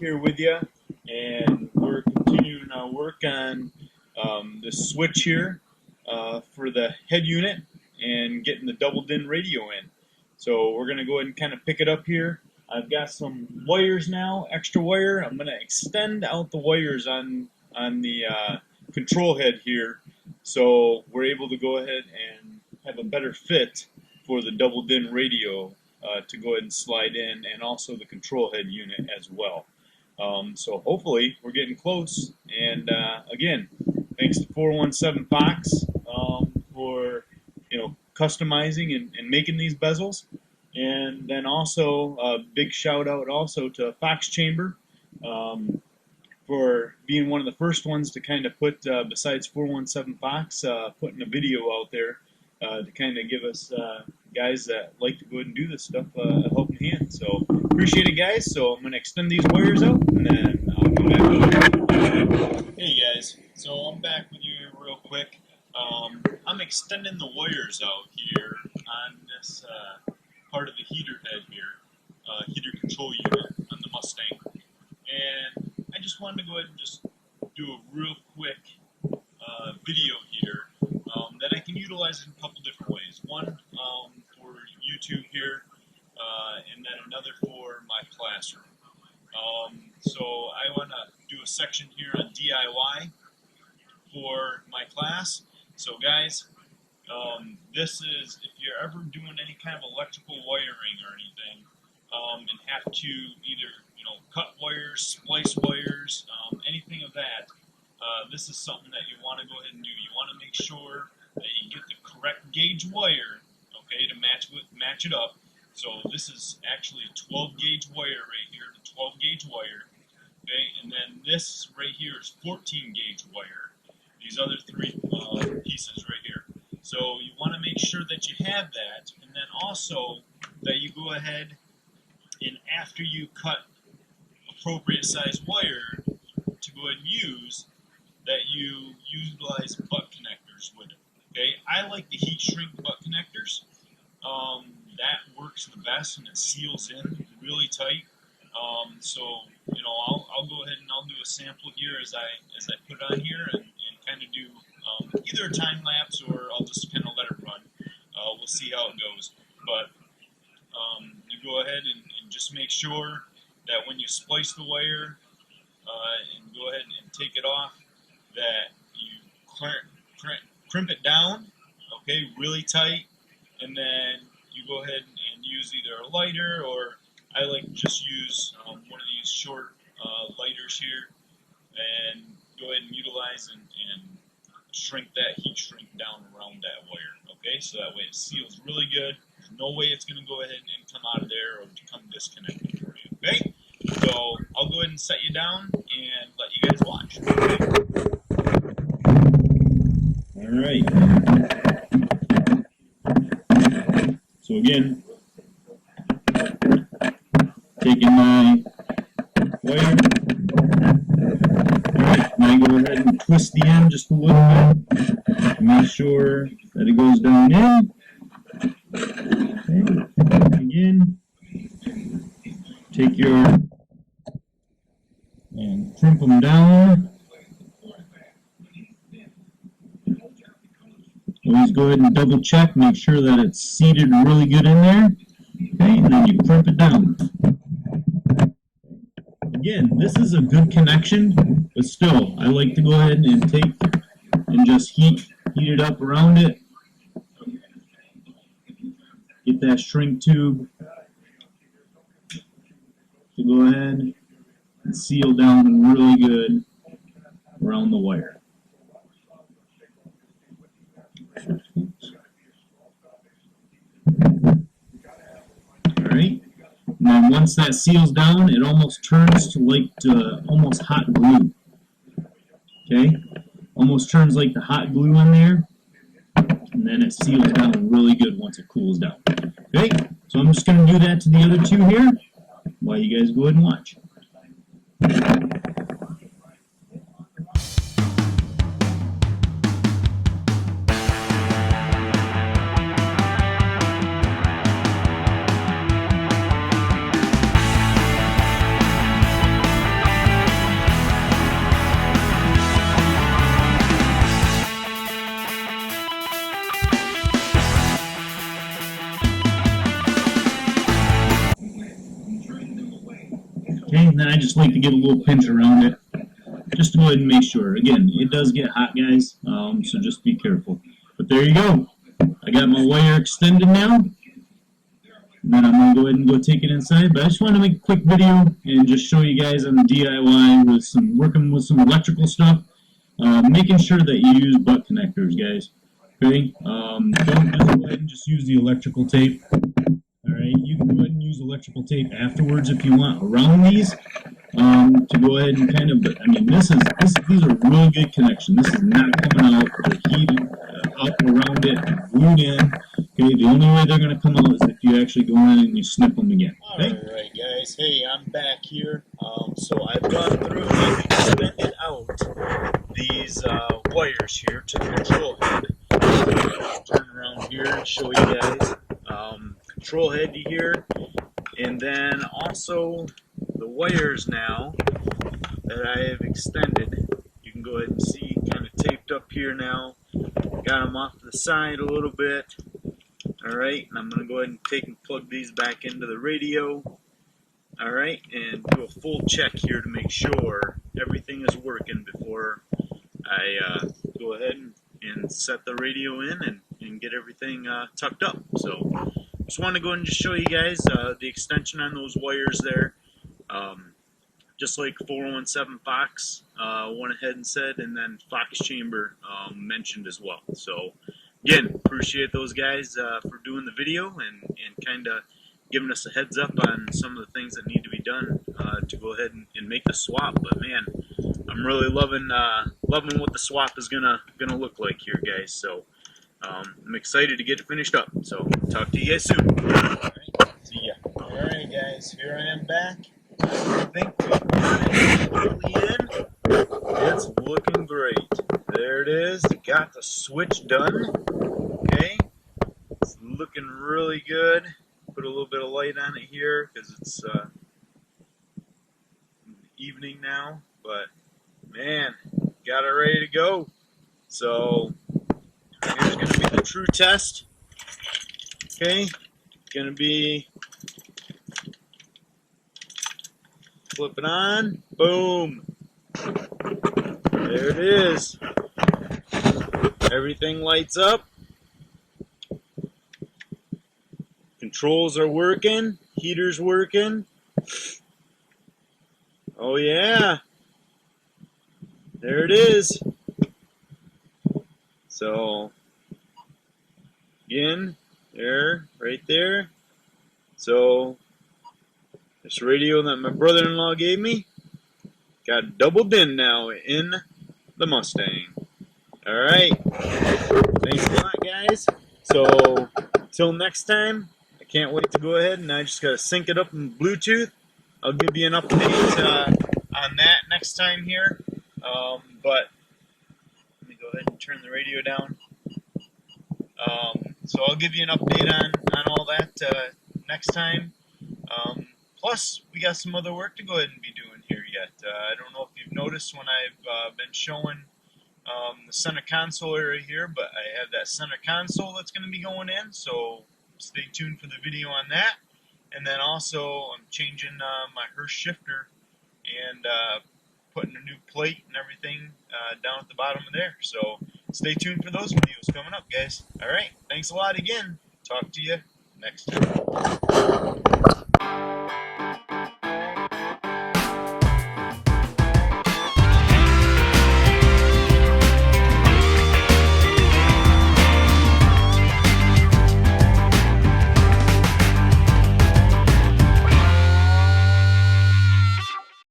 here with you, and we're continuing our work on the switch here for the head unit and getting the double DIN radio in. So we're going to go ahead and kind of pick it up here. I've got some wires now, extra wire. I'm going to extend out the wires on the control head here, so we're able to go ahead and have a better fit for the double DIN radio to go ahead and slide in, and also the control head unit as well. So hopefully we're getting close. And again, thanks to 417 Fox for customizing and making these bezels. And then also a big shout out also to Fox Chamber for being one of the first ones to kind of put, besides 417 Fox, putting a video out there to kind of give us guys that like to go ahead and do this stuff a helping hand. So appreciate it, guys. So I'm going to extend these wires out, and then I'll go back over. Hey guys, so I'm back with you real quick. I'm extending the wires out here on this part of the heater head here, heater control unit on the Mustang. And I just wanted to go ahead and just do a real quick video here that I can utilize in a couple different ways. One for YouTube here, and then another for my classroom. So I want to do a section here on DIY for my class. So guys, this is if you're ever doing any kind of electrical wiring or anything, and have to either cut wires, splice wires, anything of that. This is something that you want to go ahead and do. You want to make sure that you get the correct gauge wire, okay, to match it up. So this is actually a 12 gauge wire right here, the 12 gauge wire, okay, and then this right here is 14 gauge wire. These other three pieces right here. So you want to make sure that you have that, and then also that you go ahead and after you cut appropriate size wire to go ahead and use, that you utilize butt connectors with it. Okay, I like the heat shrink butt connectors. That works the best and it seals in really tight. So I'll go ahead and I'll do a sample here as I put it on here and kind of do either a time lapse or I'll just kind of let it run. We'll see how it goes. But you go ahead and just make sure that when you splice the wire and go ahead and take it off, that you crimp it down, okay, really tight, and then you go ahead and use either a lighter, or I like to just use one of these short lighters here, and go ahead and utilize and shrink that heat shrink down around that wire, okay, so that way it seals really good. There's no way it's going to go ahead and come out of there or become disconnected for you, okay? So I'll go ahead and set you down and let you guys watch. All right. So again, taking my wire. All right, now go ahead and twist the end just a little bit. Make sure that it goes down in. Okay. Again, take your and crimp them down. Always go ahead and double check, make sure that it's seated really good in there. Okay, and then you crimp it down. Again, this is a good connection, but still, I like to go ahead and take and just heat it up around it. Get that shrink tube to go ahead and seal down really good around the wire. Alright, now once that seals down, it almost turns to like almost hot glue. Okay, almost turns like the hot glue in there, and then it seals down really good once it cools down. Okay, so I'm just going to do that to the other two here while you guys go ahead and watch. Okay, and then I just like to give a little pinch around it, just to go ahead and make sure. Again, it does get hot, guys, so just be careful. But there you go. I got my wire extended now. And then I'm going to go ahead and go take it inside. But I just want to make a quick video and just show you guys on the DIY with working with some electrical stuff. Making sure that you use butt connectors, guys. Okay? Don't just go ahead and just use the electrical tape. Alright, you can go ahead and use electrical tape afterwards if you want around these. To go ahead and kind of, I mean, these are real good connection. This is not coming out. They're heated up around it, glued in. Okay, the only way they're going to come out is if you actually go in and you snip them again. Okay? Alright, guys. Hey, I'm back here. So I've gone through and extended out these wires here to the control head. Turn around here and show you guys. Control head to here, and then also the wires now that I have extended. You can go ahead and see kind of taped up here now. Got them off to the side a little bit. Alright, and I'm going to go ahead and take and plug these back into the radio. Alright, and do a full check here to make sure everything is working before I go ahead and set the radio in and get everything tucked up. So just want to go ahead and just show you guys the extension on those wires there. Just like 417 Fox went ahead and said, and then Fox Chamber mentioned as well. So again, appreciate those guys for doing the video and kind of giving us a heads up on some of the things that need to be done to go ahead and make the swap. But man, I'm really loving what the swap is gonna look like here, guys. So I'm excited to get it finished up. So talk to you guys soon. Alright, see ya. Alright, guys, here I am back. I think we've got it really in. It's looking great. There it is. Got the switch done. Okay, it's looking really good. Put a little bit of light on it here because it's evening now. But man, got it ready to go. So here's going to be the true test. Okay, going to be flip it on. Boom. There it is. Everything lights up. Controls are working. Heater's working. Oh yeah. There it is. So, again, there, right there. So, this radio that my brother-in-law gave me got doubled in now in the Mustang. Alright. Thanks a lot, guys. So, till next time, I can't wait to go ahead and I just got to sync it up in Bluetooth. I'll give you an update on that next time here. But let me go ahead and turn the radio down. So I'll give you an update on all that next time. Plus, we got some other work to go ahead and be doing here yet. I don't know if you've noticed when I've been showing the center console area here, but I have that center console that's going to be going in, so stay tuned for the video on that. And then also, I'm changing my Hurst shifter and putting a new plate and everything down at the bottom of there. So stay tuned for those videos coming up, guys. Alright, thanks a lot again. Talk to you next time.